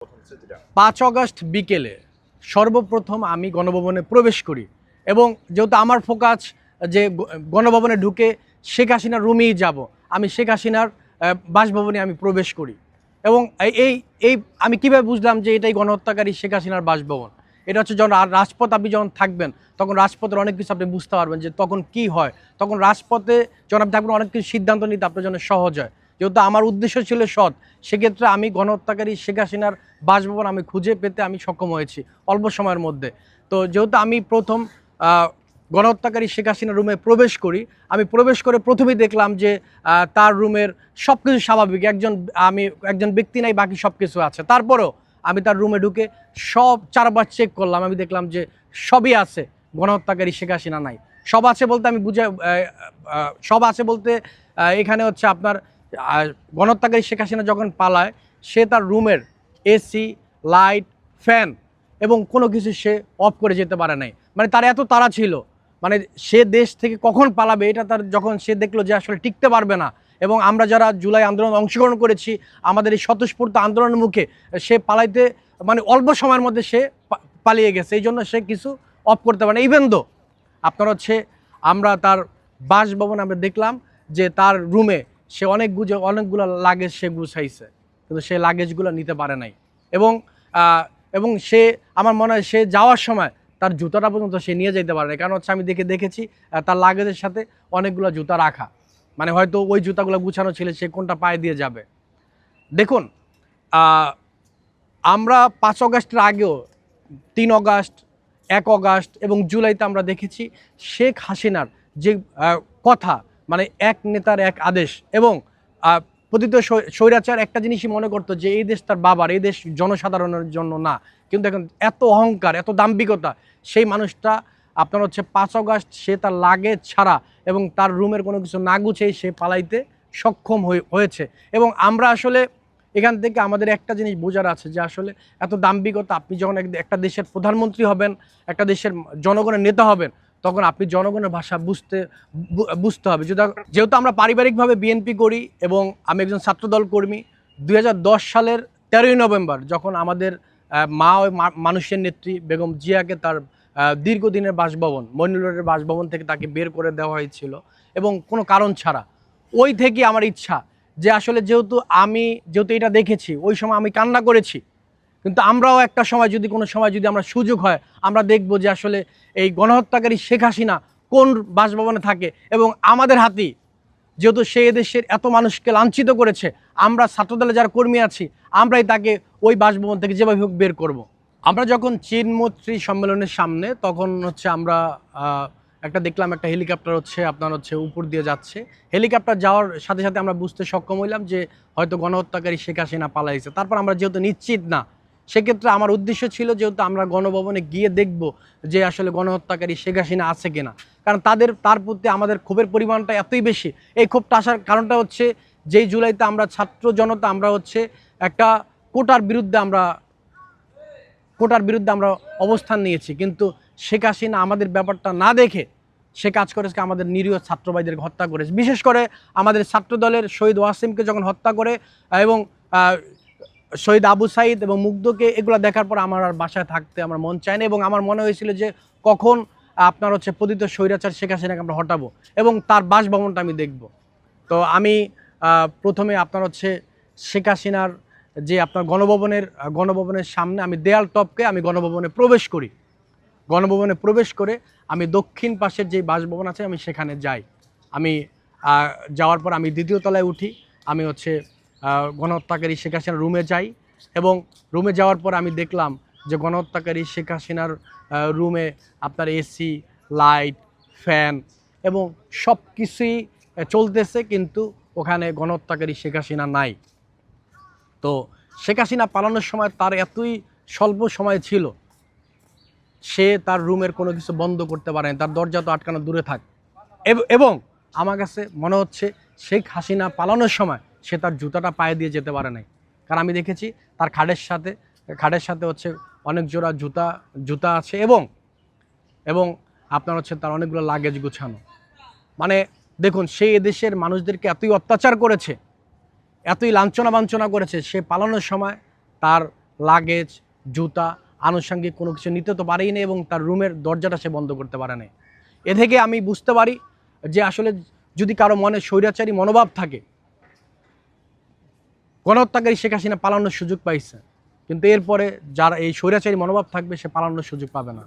5 August বিকেলে সর্বপ্রথম আমি গণভবনে প্রবেশ করি এবং যেহেতু আমার ফোকাস যে গণভবনে ঢুকে শেখ হাসিনার রুমেই যাব, আমি শেখ হাসিনার বাসভবনে আমি প্রবেশ করি এবং এই এই আমি কীভাবে বুঝলাম যে এটাই গণহত্যাকারী শেখ হাসিনার বাসভবন? এটা হচ্ছে যখন রাজপথ আপনি যখন থাকবেন তখন রাজপথের অনেক কিছু আপনি বুঝতে পারবেন যে তখন কি হয়। তখন রাজপথে যখন আপনি থাকবেন অনেক কিছু সিদ্ধান্ত নিতে আপনার জন্য সহজ হয়। যেহেতু আমার উদ্দেশ্য ছিল সৎ, সেক্ষেত্রে আমি গণহত্যাকারী শেখ হাসিনার বাসভবন আমি খুঁজে পেতে আমি সক্ষম হয়েছি অল্প সময়ের মধ্যে। তো যেহেতু আমি প্রথম গণহত্যাকারী শেখ হাসিনার রুমে প্রবেশ করি, আমি প্রবেশ করে প্রথমেই দেখলাম যে তার রুমের সব কিছু স্বাভাবিক, আমি একজন ব্যক্তি নাই, বাকি সব কিছু আছে। তারপরেও আমি তার রুমে ঢুকে সব চারবার চেক করলাম, আমি দেখলাম যে সবই আছে, গণহত্যাকারী শেখ হাসিনা নাই। সব আছে বলতে আমি সব আছে বলতে এখানে হচ্ছে আপনার গণহত্যাকারী শেখ হাসিনা যখন পালায় সে তার রুমের এসি, লাইট, ফ্যান এবং কোনো কিছু সে অফ করে যেতে পারে নাই। মানে তার এত তাড়া ছিল, মানে সে দেশ থেকে কখন পালাবে এটা তার, যখন সে দেখলো যে আসলে টিকতে পারবে না এবং আমরা যারা জুলাই আন্দোলন অংশগ্রহণ করেছি আমাদের এই স্বতঃস্ফূর্ত আন্দোলনের মুখে সে পালাইতে মানে অল্প সময়ের মধ্যে সে পালিয়ে গেছে, এই জন্য সে কিছু অফ করতে পারে না। ইভেন দো আপনার হচ্ছে আমরা তার বাসভবনে আমরা দেখলাম যে তার রুমে সে অনেকগুলো লাগেজ সে গুছাইছে, কিন্তু সে লাগেজগুলো নিতে পারে নাই এবং এবং সে আমার মনে হয় সে যাওয়ার সময় তার জুতাটা পর্যন্ত সে নিয়ে যেতে পারে না। কারণ হচ্ছে আমি দেখেছি তার লাগেজের সাথে অনেকগুলো জুতা রাখা, মানে হয়তো ওই জুতাগুলো গুছানো ছিল, সে কোনটা পায়ে দিয়ে যাবে। দেখুন, আমরা 5 অগাস্টের আগেও 3 অগাস্ট, 1 অগাস্ট এবং জুলাইতে আমরা দেখেছি শেখ হাসিনার যে কথা, মানে এক নেতার এক আদেশ এবং পতিত স্বৈরাচার একটা জিনিসই মনে করতো যে এই দেশ তার বাবার, এই দেশ জনসাধারণের জন্য না। কিন্তু এখন এত অহংকার, এত দাম্ভিকতা, সেই মানুষটা আপনার হচ্ছে 5 অগাস্ট সে তার লাগেজ ছাড়া এবং তার রুমের কোনো কিছু না গুছেই সে পালাইতে সক্ষম হয়েছে। এবং আমরা আসলে এখান থেকে আমাদের একটা জিনিস বোঝার আছে যে আসলে এত দাম্ভিকতা, আপনি যখন একটা দেশের প্রধানমন্ত্রী হবেন, একটা দেশের জনগণের নেতা হবেন, তখন আপনি জনগণের ভাষা বুঝতে হবে। যেহেতু আমরা পারিবারিকভাবে বিএনপি করি এবং আমি একজন ছাত্রদল কর্মী, 2010 সালের 13ই নভেম্বর যখন আমাদের মা ও মানুষের নেত্রী বেগম জিয়াকে তার দীর্ঘদিনের বাসভবন মইনুল বাসভবন থেকে তাকে বের করে দেওয়া হয়েছিল এবং কোনো কারণ ছাড়া, ওই থেকে আমার ইচ্ছা যে আসলে যেহেতু এটা দেখেছি, ওই সময় আমি কান্না করেছি, কিন্তু আমরাও একটা সময় কোনো সময় যদি আমরা সুযোগ হয় আমরা দেখব যে আসলে এই গণহত্যাকারী শেখ হাসিনা কোন বাসভবনে থাকে এবং আমাদের হাতেই, যেহেতু সে দেশের এত মানুষকে লাঞ্ছিত করেছে, আমরা ছাত্রদলে যারা কর্মী আছি আমরাই তাকে ওই বাসভবন থেকে যেভাবে হোক বের করব। আমরা যখন চীন মৈত্রী সম্মেলনের সামনে তখন হচ্ছে আমরা একটা দেখলাম একটা হেলিকপ্টার আপনার উপর দিয়ে যাচ্ছে। হেলিকপ্টার যাওয়ার সাথে সাথে আমরা বুঝতে সক্ষম হইলাম যে হয়তো গণহত্যাকারী শেখ হাসিনা পালাইছে। তারপর আমরা যেহেতু নিশ্চিত না, সেক্ষেত্রে আমার উদ্দেশ্য ছিল যেহেতু আমরা গণভবনে গিয়ে দেখব যে আসলে গণহত্যাকারী শেখ হাসিনা আছে কিনা, কারণ তার প্রতি আমাদের ক্ষোভের পরিমাণটা এতই বেশি। এই ক্ষোভটা আসার কারণটা হচ্ছে যেই জুলাইতে আমরা ছাত্র জনতা আমরা একটা কোটার বিরুদ্ধে আমরা অবস্থান নিয়েছি, কিন্তু শেখ হাসিনা আমাদের ব্যাপারটা না দেখে সে কাজ করেছে, আমাদের নিরীহ ছাত্রভাইদেরকে হত্যা করেছে। বিশেষ করে আমাদের ছাত্রদলের শহীদ ওয়াসিমকে যখন হত্যা করে এবং শহীদ আবু সাইদ এবং মুগ্ধকে, এগুলো দেখার পর আমার আর বাসায় থাকতে আমার মন চায় না এবং আমার মনে হয়েছিল যে কখন আপনার পতিত স্বৈরাচার শেখ হাসিনাকে আমরা হটাবো এবং তার বাসভবনটা আমি দেখব। তো আমি প্রথমে আপনার শেখ হাসিনার যে আপনার গণভবনের সামনে আমি দেয়াল টপকে আমি গণভবনে প্রবেশ করে আমি দক্ষিণ পাশের যে বাসভবন আছে আমি সেখানে যাই। আমি যাওয়ার পর আমি দ্বিতীয় তলায় উঠি, আমি গণহত্যাকারী শেখ হাসিনার রুমে যাই এবং রুমে যাওয়ার পর আমি দেখলাম যে গণহত্যাকারী শেখ হাসিনার রুমে আপনার এসি, লাইট, ফ্যান এবং সব কিছুই চলতেছে, কিন্তু ওখানে গণহত্যাকারী শেখ হাসিনা নাই। তো শেখ হাসিনা পালানোর সময় তার এতই স্বল্প সময় ছিল, সে তার রুমের কোনো কিছু বন্ধ করতে পারেনি, তার দরজা তো আটকানো দূরে থাক। এবং আমার কাছে মনে হচ্ছে শেখ হাসিনা পালানোর সময় সে তার জুতাটা পায়ে দিয়ে যেতে পারে নাই, কারণ আমি দেখেছি তার খাটের সাথে অনেক জোড়া জুতা আছে এবং আপনার তার অনেকগুলো লাগেজ গুছানো। মানে দেখুন, সে এদেশের মানুষদেরকে এতই অত্যাচার করেছে, এতই লাঞ্ছনা বাঞ্ছনা করেছে, সে পালানোর সময় তার লাগেজ, জুতা, আনুষঙ্গিক কোনো কিছু নিতে তো পারেই না এবং তার রুমের দরজাটা সে বন্ধ করতে পারে না। এ থেকে আমি বুঝতে পারি যে আসলে যদি কারো মনে স্বৈরাচারী মনোভাব থাকে, গণহত্যাকারী শেখ হাসিনা পালানোর সুযোগ পাইছে, কিন্তু এরপরে যারা এই স্বৈরাচারী মনোভাব থাকবে সে পালানোর সুযোগ পাবে না।